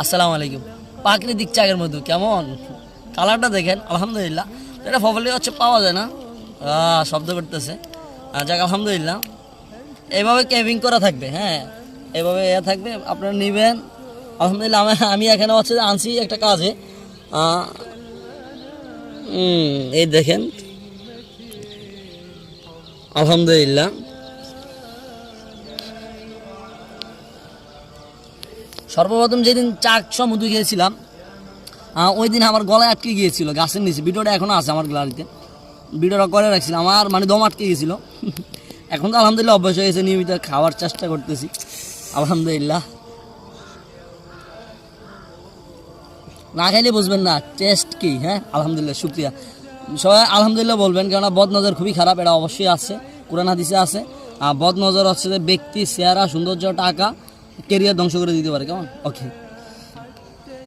আসসালামু আলাইকুম। প্রাকৃতিক চায়ের মধু কেমন কালারটা দেখেন, আলহামদুলিল্লাহ। এটা প্রপারলি হচ্ছে পাওয়া যায় না, শব্দ করতেছে। যাক আলহামদুলিল্লাহ, এইভাবে কেভিং করা থাকবে। হ্যাঁ, এইভাবে থাকবে, আপনারা নেবেন। আলহামদুলিল্লাহ, আমি এখানে হচ্ছে আনছি একটা কাজে। এই দেখেন, আলহামদুলিল্লাহ। সর্বপ্রথম যেদিন চাকসহ মধু খেয়েছিলাম, ওই দিন আমার গলায় আটকে গিয়েছিল গাছের নিচে। ভিডিওটা এখনও আছে আমার গ্যালারিতে, ভিডিওটা করে রাখছিলাম। আমার মানে দম আটকে গিয়েছিল। এখন তো আলহামদুলিল্লাহ অভ্যাস হয়ে গেছে, নিয়মিত খাওয়ার চেষ্টা করতেছি আলহামদুলিল্লাহ। না খাইলে বুঝবেন না টেস্ট কি। হ্যাঁ আলহামদুলিল্লাহ, শুক্রিয়া। সবাই আলহামদুলিল্লাহ বলবেন, কেননা বদনজর খুবই খারাপ, এটা অবশ্যই আছে, কোরআন হাদিসে আছে। বদনজর হচ্ছে যে ব্যক্তি চেহারা সৌন্দর্য টাকা কেরিয়ার ধ্বংস করে দিতে পারে। কেমন ওকে।